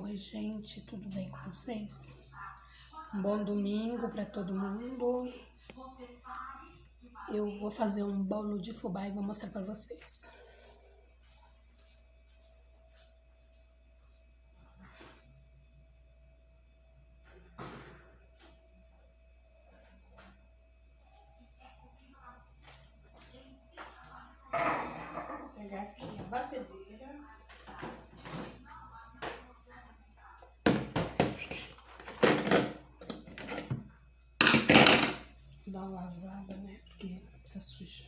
Oi, gente, tudo bem com vocês? Um bom domingo para todo mundo. Eu vou fazer um bolo de fubá e vou mostrar para vocês. Vou pegar aqui a batedeira. Dar uma lavada, né? Porque tá sujo.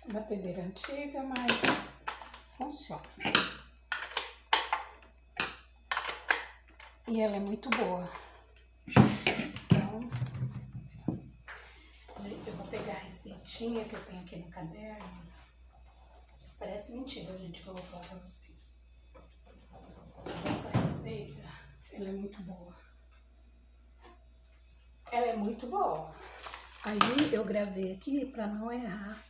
Batedeira antiga, mas funciona. E ela é muito boa. Então, eu vou pegar a receitinha que eu tenho aqui no caderno. Parece mentira, gente, que eu vou falar pra vocês. Mas essa receita, ela é muito boa. Ela é muito boa. Aí eu gravei aqui pra não errar.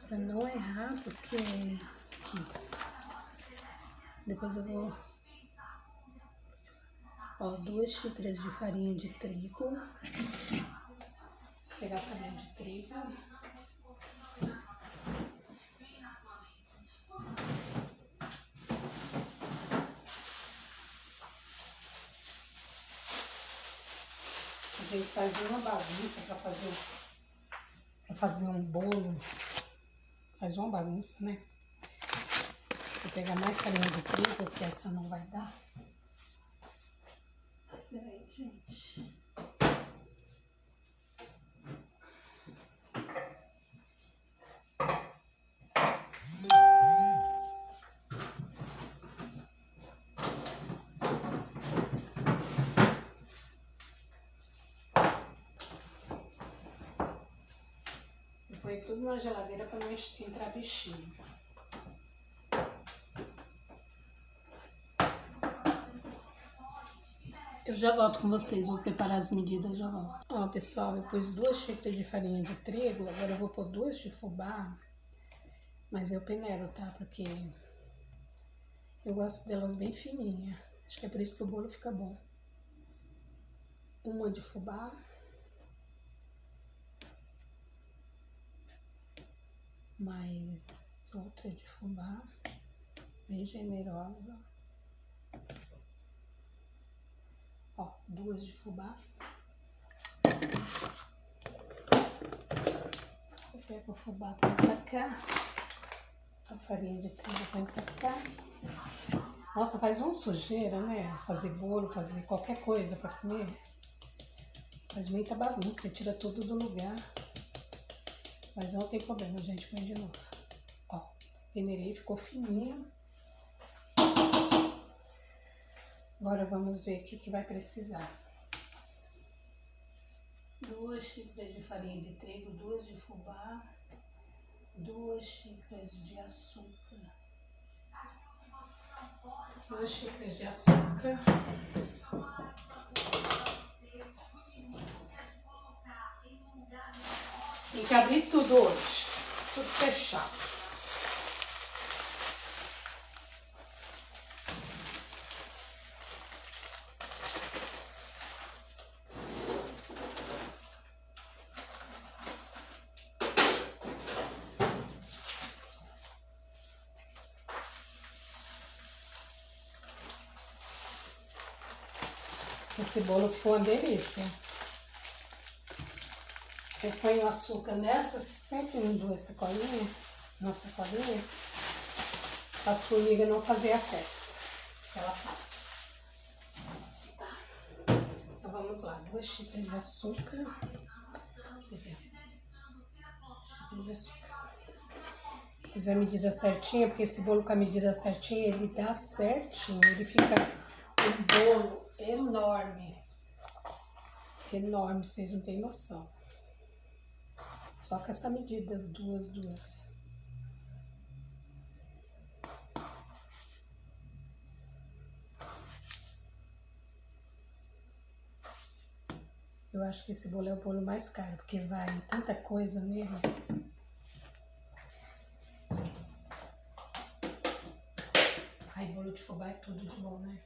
Pra não errar, porque aqui. Depois eu vou... Ó, 2 xícaras de farinha de trigo. Vou pegar a farinha de trigo. A gente faz uma bagunça pra fazer um bolo. Faz uma bagunça, né? Vou pegar mais farinha de trigo, porque essa não vai dar. Peraí, gente. Eu ponho tudo na geladeira para não entrar bichinho. Eu já volto com vocês, vou preparar as medidas, já volto. Ó, pessoal, eu pus 2 xícaras de farinha de trigo, agora eu vou pôr 2 de fubá, mas eu peneiro, tá? Porque eu gosto delas bem fininhas. Acho que é por isso que o bolo fica bom. Uma de fubá. Mais outra de fubá, bem generosa. Ó, 2 de fubá. Eu pego o fubá, põe pra cá. A farinha de trigo põe pra cá. Nossa, faz uma sujeira, né? Fazer bolo, fazer qualquer coisa pra comer. Faz muita bagunça, tira tudo do lugar. Mas não tem problema, a gente põe de novo. Ó, peneirei, ficou fininho. Agora vamos ver o que vai precisar. 2 xícaras de farinha de trigo, 2 de fubá, 2 xícaras de açúcar. 2 xícaras de açúcar. Tem que abrir tudo hoje, tudo fechado. Esse bolo ficou uma delícia. Eu ponho açúcar nessas, sempre em 2 sacolinhas, uma sacolinha, para as formigas não fazer a festa que ela faz. Tá. Então vamos lá, 2 xícaras de açúcar. Xícaras de açúcar. Fiz a medida certinha, porque esse bolo com a medida certinha, ele dá certinho. Ele fica um bolo enorme. Enorme, vocês não têm noção. Só com essa medida, as duas. Eu acho que esse bolo é o bolo mais caro, porque vai tanta coisa nele. Ai, bolo de fubá é tudo de bom, né?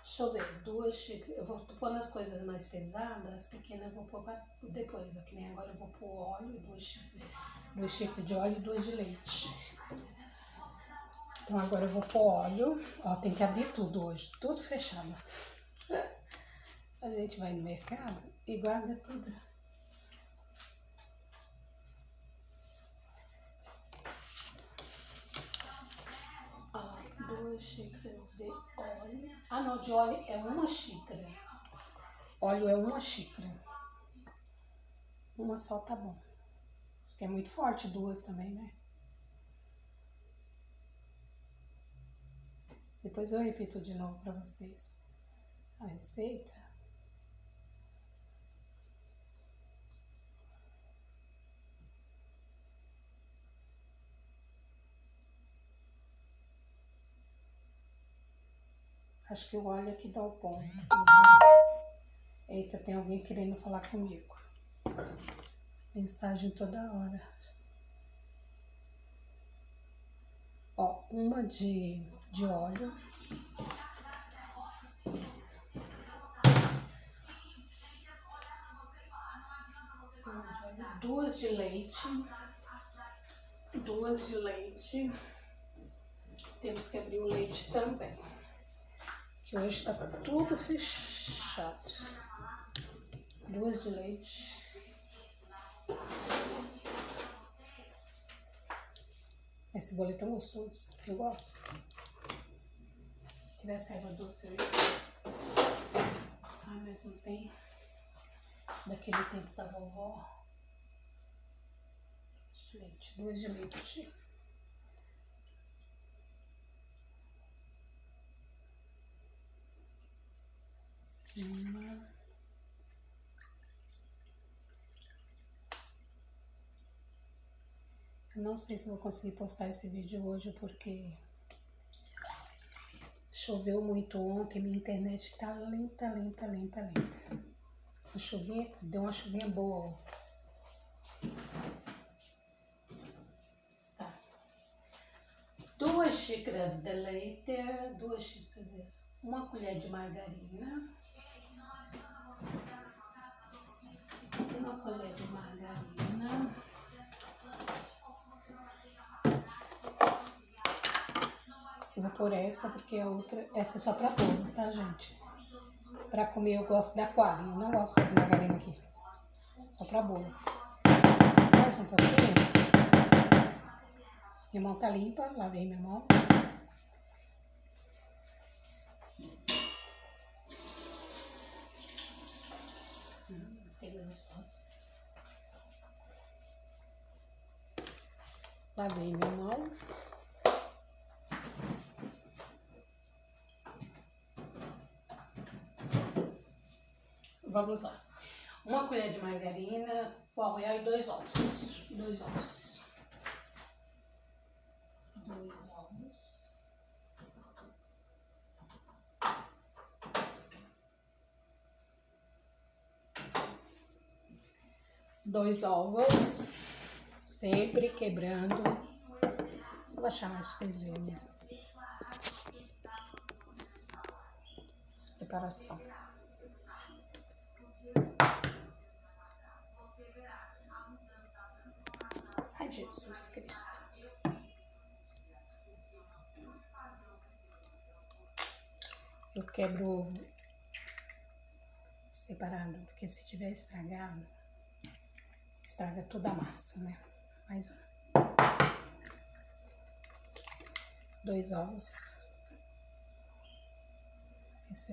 Deixa eu ver, 2 xícaras. Eu vou pôr nas coisas mais pesadas, as pequenas eu vou pôr depois. Que nem agora eu vou pôr óleo, 2 xícaras de óleo e 2 de leite. Então agora eu vou pôr óleo. Ó, tem que abrir tudo hoje, tudo fechado. A gente vai no mercado e guarda tudo. Ó, 2 xícaras de óleo. Ah, não, de óleo é 1 xícara. Óleo é 1 xícara. Uma só tá bom. Porque é muito forte, 2 também, né? Depois eu repito de novo pra vocês a receita. Acho que o óleo é que dá o ponto. Eita, tem alguém querendo falar comigo. Mensagem toda hora. Ó, 1 de óleo. 2 de leite. 2 de leite. Temos que abrir o leite também. Que hoje tá tudo fechado. 2 de leite. Esse bolo é tão gostoso. Eu gosto. Se tivesse erva doce aí. Ah, mas não tem. Daquele tempo da vovó. Leite. 2 de leite. Eu não sei se vou conseguir postar esse vídeo hoje porque choveu muito ontem, minha internet tá lenta. A chuvinha, deu uma chuvinha boa. Tá. 2 xícaras de leite, 2 xícaras, 1 colher de margarina. 1 colher de margarina. Eu vou pôr essa porque a outra, essa é só pra bolo, tá, gente? Pra comer eu gosto da coalha, eu não gosto das margarina aqui. Só pra bolo. Mais um pouquinho. Minha mão tá limpa, lavei minha mão. Pega gostosa. Lavei minha mão. Vamos lá. 1 colher de margarina, pó royal e 2 ovos. 2 ovos. 2 ovos. 2 ovos. Sempre quebrando. Vou baixar mais pra vocês verem essa preparação. Ai, Jesus Cristo. Eu quebro o ovo separado, porque se tiver estragado, estraga toda a massa, né? Mais um. 2 ovos. Esse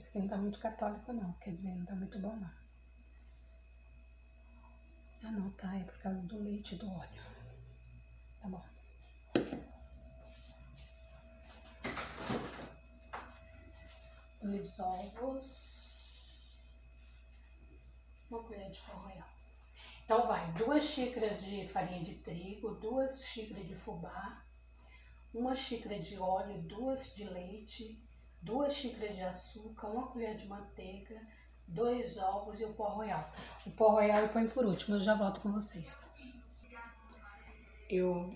aqui não tá muito católico não, quer dizer, não tá muito bom não. Ah não, tá, é por causa do leite e do óleo. Tá bom. Dois ovos. Uma colher de pó royal. Então vai, 2 xícaras de farinha de trigo, 2 xícaras de fubá, 1 xícara de óleo, 2 de leite, 2 xícaras de açúcar, 1 colher de manteiga, 2 ovos e o pó royal. O pó royal eu ponho por último, eu já volto com vocês. Eu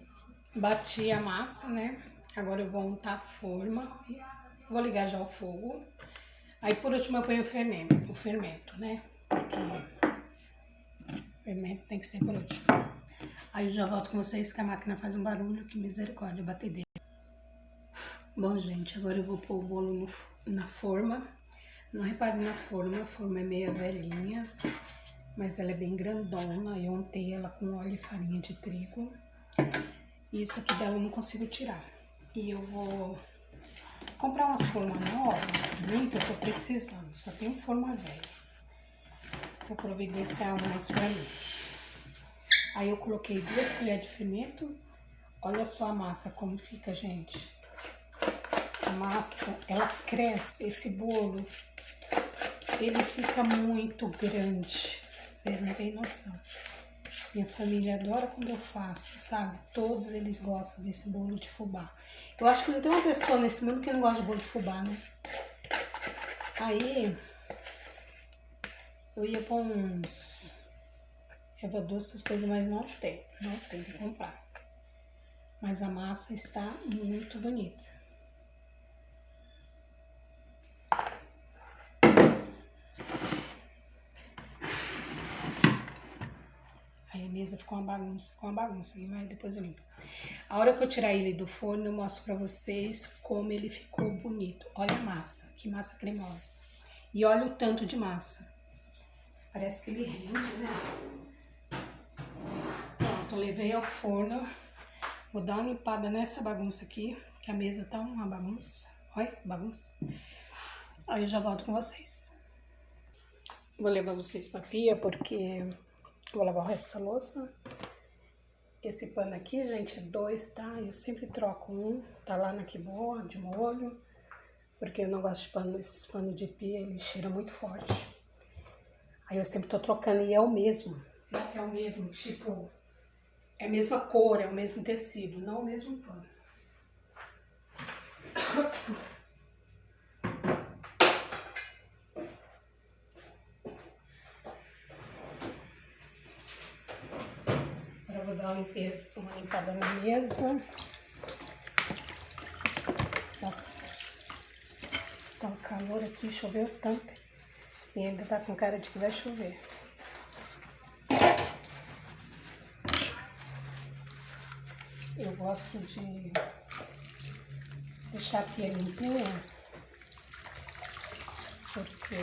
bati a massa, né? Agora eu vou untar a forma, vou ligar já o fogo. Aí por último eu ponho o fermento, né? Porque o fermento tem que ser por último. Aí eu já volto com vocês que a máquina faz um barulho, que misericórdia, batedeira. Bom, gente, agora eu vou pôr o bolo na forma. Não repare na forma, a forma é meio velhinha, mas ela é bem grandona. Eu untei ela com óleo e farinha de trigo. E isso aqui dela eu não consigo tirar. E eu vou comprar umas formas novas, que eu tô precisando. Só tem forma velha. Vou providenciar umas pra mim. Aí eu coloquei 2 colheres de fermento. Olha só a massa como fica, gente. A massa, ela cresce, esse bolo, ele fica muito grande. Vocês não têm noção. Minha família adora quando eu faço, sabe? Todos eles gostam desse bolo de fubá. Eu acho que não tem uma pessoa nesse mundo que não gosta de bolo de fubá, né? Aí, eu ia pôr uns erva doce, essas coisas, mas não tem que comprar. Mas a massa está muito bonita. Aí a mesa ficou uma bagunça, mas depois eu limpo. A hora que eu tirar ele do forno, eu mostro pra vocês como ele ficou bonito. Olha a massa, que massa cremosa. E olha o tanto de massa. Parece que ele rende, né? Pronto, eu levei ao forno. Vou dar uma limpada nessa bagunça aqui, que a mesa tá uma bagunça. Olha, bagunça. Aí eu já volto com vocês. Vou levar vocês pra pia, porque vou lavar o resto da louça. Esse pano aqui, gente, é 2, tá? Eu sempre troco um, tá lá na Kiboa, de molho, porque eu não gosto de pano, esses panos de pia, ele cheira muito forte. Aí eu sempre tô trocando e é o mesmo, né? É o mesmo, tipo, é a mesma cor, é o mesmo tecido, não o mesmo pano. Agora eu vou dar uma limpada na mesa. Nossa, tá um calor aqui, choveu tanto. E ainda tá com cara de que vai chover. Eu gosto de deixar a pia limpinha, porque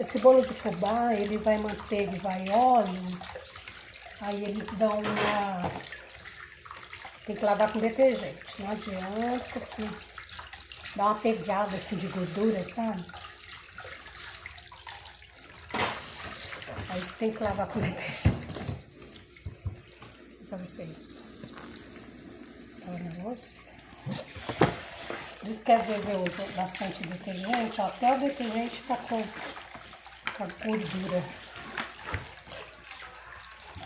esse bolo de fubá, ele vai manteiga e vai óleo, aí eles dão uma... Tem que lavar com detergente, não adianta, porque dá uma pegada assim de gordura, sabe? Aí você tem que lavar com detergente. Só vocês. Olha a louça. Por isso que às vezes eu uso bastante detergente, ó, até o detergente tá com gordura.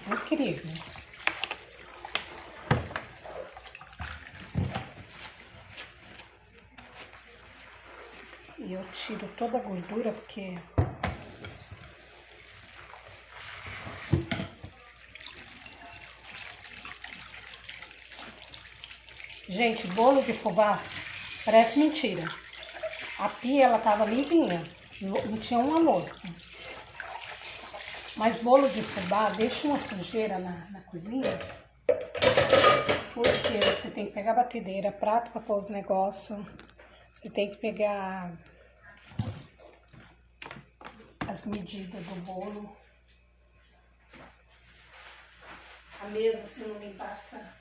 É incrível. E eu tiro toda a gordura porque gente, bolo de fubá parece mentira. A pia, ela tava limpinha, não tinha uma louça. Mas bolo de fubá deixa uma sujeira na cozinha, porque você tem que pegar batedeira, prato para pôr os negócios, você tem que pegar as medidas do bolo. A mesa, se não limpar, fica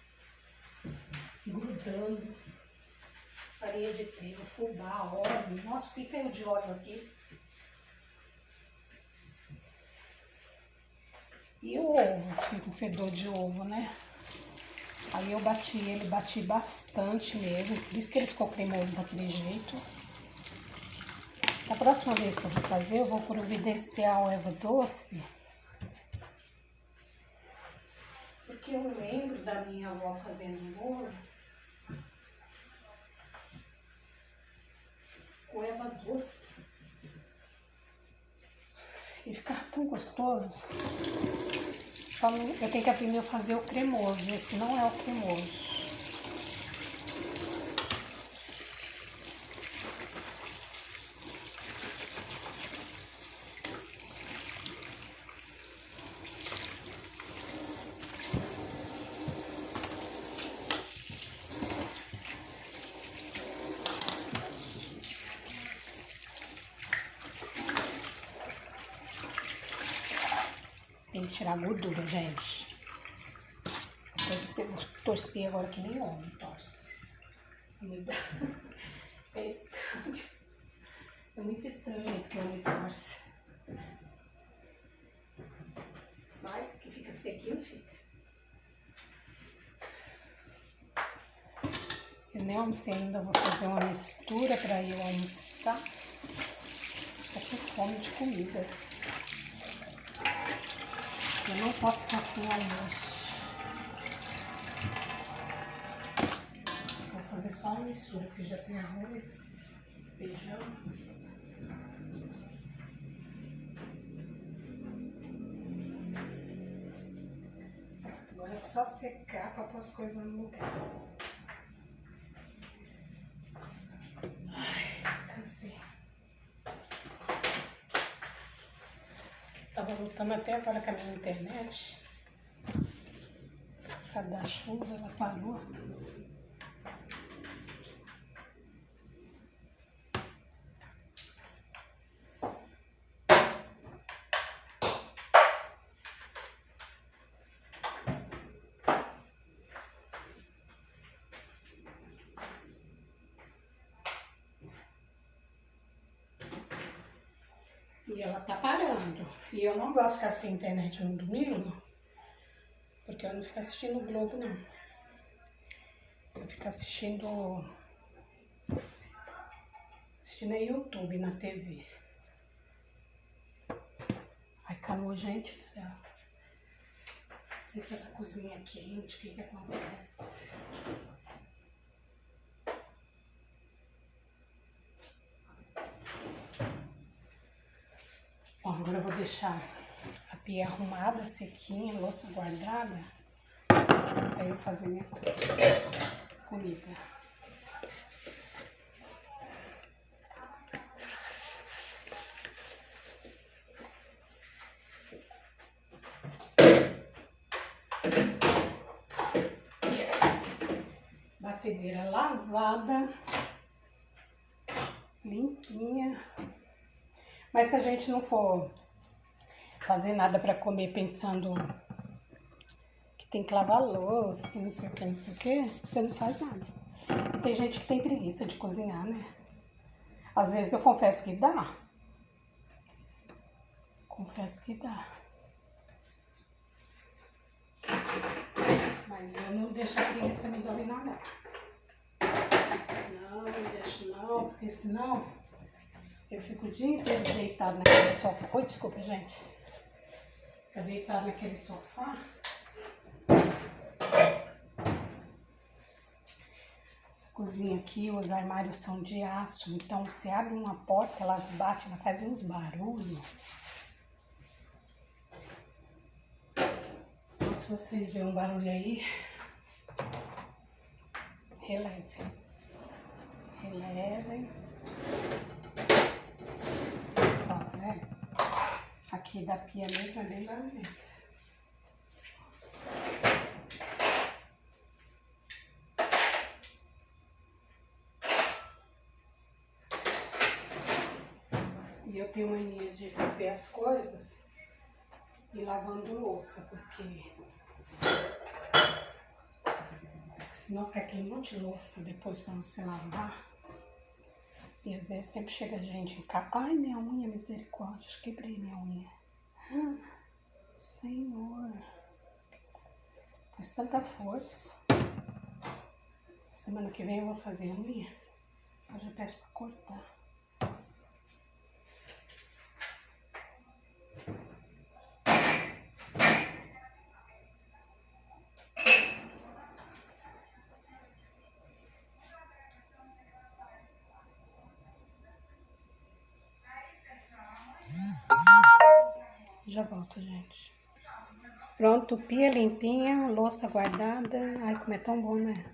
grudando. Farinha de trigo, fubá, óleo. Nossa, o que caiu de óleo aqui? E o ovo, fica um fedor de ovo, né? Aí eu bati ele, bati bastante mesmo. Por isso que ele ficou cremoso daquele jeito. Da próxima vez que eu vou fazer, eu vou providenciar o erva doce. Porque eu lembro da minha avó fazendo bolo com erva doce. E ficava tão gostoso. Só eu tenho que aprender a fazer o cremoso. Esse não é o cremoso. Tem que tirar a gordura, gente. Torcer agora que nem homem torce. É estranho. É muito estranho que homem torce. Mas que fica sequinho, fica. Eu nem almocei ainda, vou fazer uma mistura para eu almoçar. Tô com fome de comida. Eu não posso ficar sem almoço. Vou fazer só uma mistura, porque já tem arroz, feijão. Agora é só secar para pôr as coisas no lugar. Ai, cansei. Tava lutando até agora com a minha internet. Por causa da chuva, ela parou. E ela tá parando. E eu não gosto de ficar sem internet no domingo, porque eu não fico assistindo o Globo, não. Eu fico assistindo no YouTube, na TV. Ai, calor, gente do céu. Não sei se essa cozinha é quente, o que que acontece. Bom, agora eu vou deixar a pia arrumada, sequinha, louça guardada, para eu fazer minha comida. Batedeira lavada, limpinha. Mas se a gente não for fazer nada para comer pensando que tem que lavar louça, que não sei o que, não sei o que, você não faz nada. E tem gente que tem preguiça de cozinhar, né? Às vezes eu confesso que dá. Confesso que dá. Mas eu não deixo a preguiça me dominar, não. Não deixo não, porque senão eu fico o dia inteiro deitado naquele sofá. Oi, desculpa, gente. Fica deitado naquele sofá. Essa cozinha aqui, os armários são de aço. Então, você abre uma porta, elas batem, ela faz uns barulhos. Então, se vocês verem um barulho aí, relevem. Relevem. Ó, né? Aqui da pia mesmo é bem barulhento. E eu tenho mania de fazer as coisas e lavando louça, porque senão fica aquele monte de louça depois pra você lavar. E às vezes sempre chega gente em casa. Ai, minha unha, misericórdia, quebrei minha unha. Senhor, faz tanta força. Semana que vem eu vou fazer a unha. Eu já peço pra cortar. Já volto, gente. Pronto, pia limpinha, louça guardada. Ai, como é tão bom, né?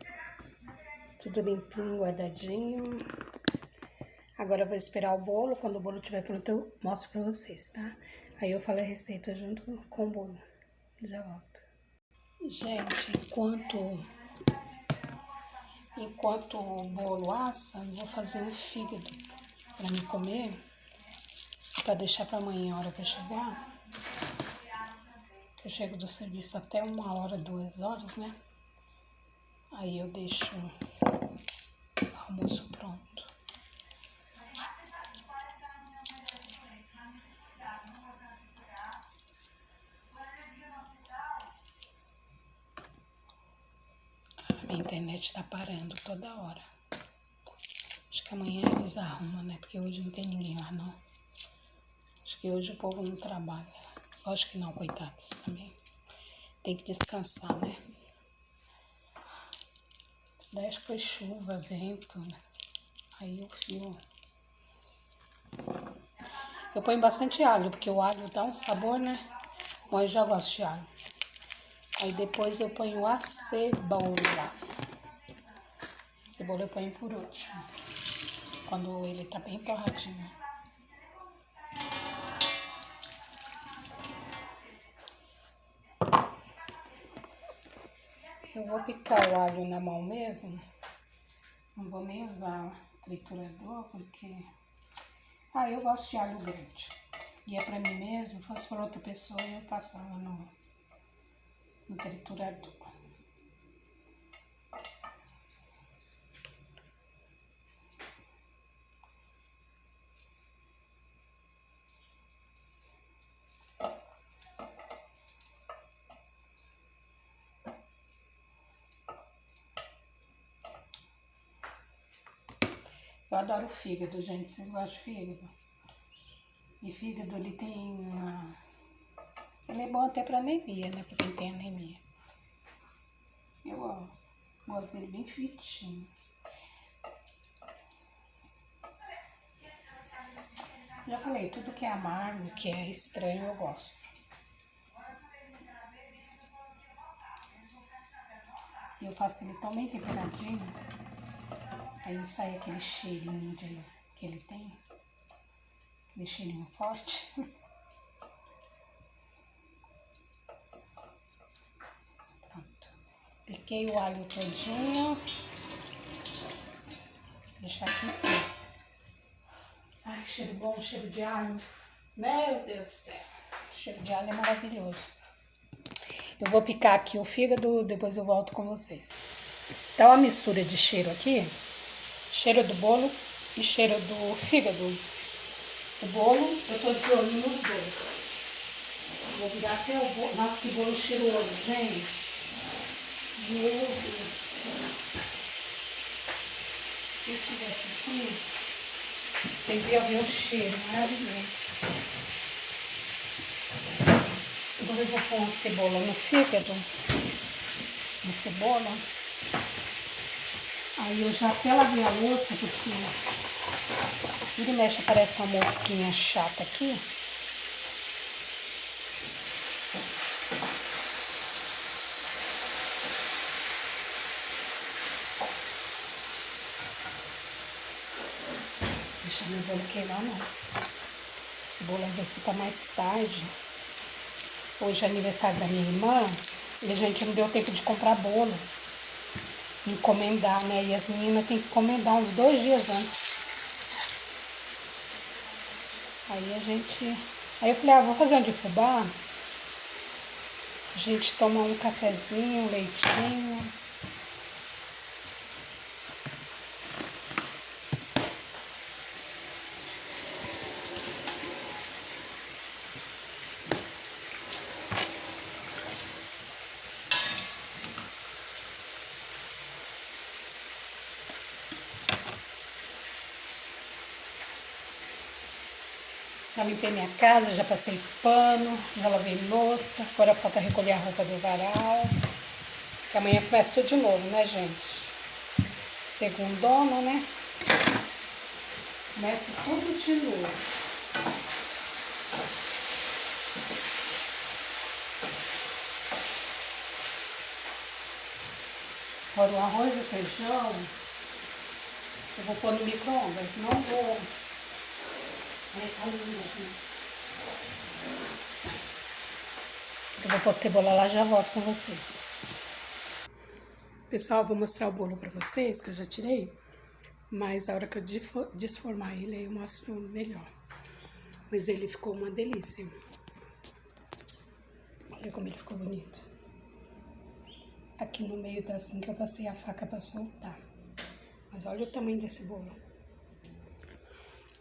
Tudo limpinho, guardadinho. Agora eu vou esperar o bolo. Quando o bolo estiver pronto, eu mostro pra vocês, tá? Aí eu falo a receita junto com o bolo. Já volto. Gente, enquanto o bolo assa, eu vou fazer um fígado pra me comer. Pra deixar pra amanhã, a hora que eu chegar. Eu chego do serviço até 1h, 2h, né? Aí eu deixo o almoço pronto. A minha internet tá parando toda hora. Acho que amanhã eles arrumam, né? Porque hoje não tem ninguém lá, não. Acho que hoje o povo não trabalha. Lógico que não, coitados, também. Tem que descansar, né? Isso daí acho que foi chuva, vento, né? Aí o fio... Eu ponho bastante alho, porque o alho dá um sabor, né? Mas eu já gosto de alho. Aí depois eu ponho a cebola. Cebola eu ponho por último. Quando ele tá bem torradinho. Eu vou picar o alho na mão mesmo. Não vou nem usar triturador, porque... Ah, eu gosto de alho grande. E é pra mim mesmo. Se fosse pra outra pessoa, eu passava no triturador. Eu adoro fígado, gente. Vocês gostam de fígado? E fígado, ele tem uma... Ele é bom até pra anemia, né? Pra quem tem anemia. Eu gosto. Gosto dele bem fritinho. Já falei, tudo que é amargo, que é estranho, eu gosto. E eu faço ele tão bem temperadinho. Aí sai aquele cheirinho que ele tem. Aquele cheirinho forte. Pronto. Piquei o alho todinho. Vou deixar aqui. Ai, cheiro bom, cheiro de alho. Meu Deus do céu. O cheiro de alho é maravilhoso. Eu vou picar aqui o fígado, depois eu volto com vocês. Então a mistura de cheiro aqui. Cheiro do bolo e cheiro do fígado. O bolo, eu tô de olho nos dois. Vou virar até o bolo. Nossa, que bolo cheiroso, gente. Meu Deus do céu. Se eu estivesse aqui, vocês iam ver o cheiro maravilhoso. Agora eu vou pôr uma cebola no fígado. Uma cebola. Aí eu já até lavei a louça, porque vira e mexe aparece uma mosquinha chata aqui. Deixa meu bolo queimar, não. A cebola vai ficar mais tarde. Hoje é aniversário da minha irmã e a gente não deu tempo de comprar bolo. Encomendar, né? E as meninas têm que encomendar uns 2 dias antes. Aí eu falei, vou fazer um de fubá. A gente toma um cafezinho, um leitinho. Já limpei minha casa, já passei pano, já lavei louça. Agora falta recolher a roupa do varal. Que amanhã começa tudo de novo, né, gente? Segundona, né? Começa tudo de novo. Agora o arroz e o feijão eu vou pôr no micro-ondas, não vou. Tá lindo, gente. Eu vou pôr cebola lá e já volto com vocês. Pessoal, vou mostrar o bolo pra vocês, que eu já tirei. Mas a hora que eu desformar ele, aí eu mostro melhor. Mas ele ficou uma delícia. Olha como ele ficou bonito. Aqui no meio tá assim que eu passei a faca pra soltar. Mas olha o tamanho desse bolo.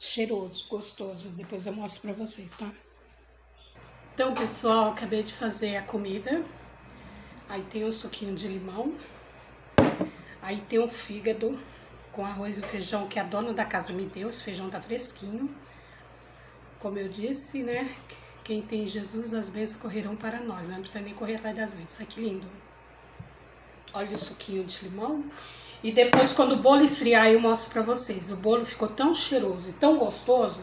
Cheiroso, gostoso. Depois eu mostro pra vocês, tá? Então, pessoal, acabei de fazer a comida. Aí tem o suquinho de limão. Aí tem o fígado com arroz e feijão que a dona da casa me deu. Esse feijão tá fresquinho. Como eu disse, né? Quem tem Jesus, as bênçãos correrão para nós. Não precisa nem correr atrás das bênçãos. Olha que lindo. Olha o suquinho de limão. E depois, quando o bolo esfriar, eu mostro pra vocês. O bolo ficou tão cheiroso e tão gostoso,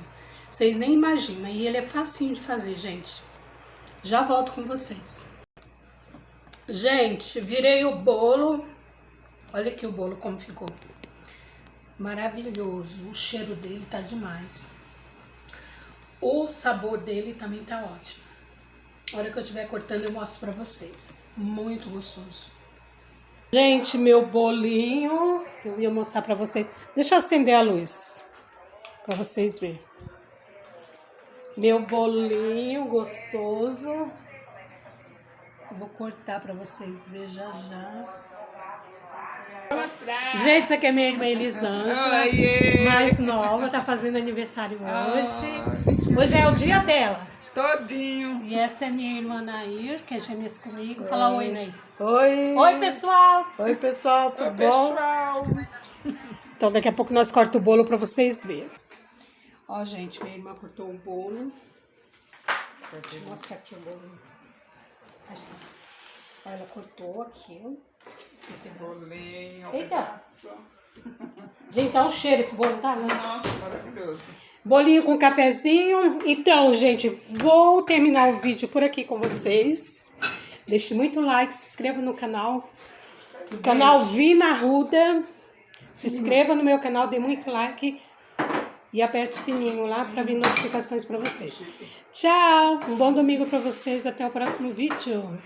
vocês nem imaginam. E ele é facinho de fazer, gente. Já volto com vocês. Gente, virei o bolo. Olha aqui o bolo como ficou. Maravilhoso. O cheiro dele tá demais. O sabor dele também tá ótimo. A hora que eu estiver cortando, eu mostro pra vocês. Muito gostoso. Gente, meu bolinho, que eu ia mostrar pra vocês. Deixa eu acender a luz, pra vocês verem. Meu bolinho gostoso. Eu vou cortar pra vocês verem já. Gente, isso aqui é minha irmã Elisângela, mais nova, tá fazendo aniversário hoje. Hoje é o dia dela. Todinho. E essa é minha irmã Nair, que é gêmeas comigo. Fala oi, Nair. Oi. Oi, pessoal. Oi, pessoal, tudo bom? Pessoal. Então, daqui a pouco nós cortamos o bolo pra vocês verem. Ó, gente, minha irmã cortou o bolo. Deixa eu mostrar aqui o bolo. Ó, ela cortou aqui, ó. Bolinho. Eita. Gente, tá um cheiro esse bolo, tá? Nossa, maravilhoso. Bolinho com cafezinho. Então, gente, vou terminar o vídeo por aqui com vocês. Deixe muito like, se inscreva no canal. O canal Vina Arruda. Se inscreva no meu canal, dê muito like. E aperte o sininho lá para vir notificações para vocês. Tchau! Um bom domingo para vocês. Até o próximo vídeo.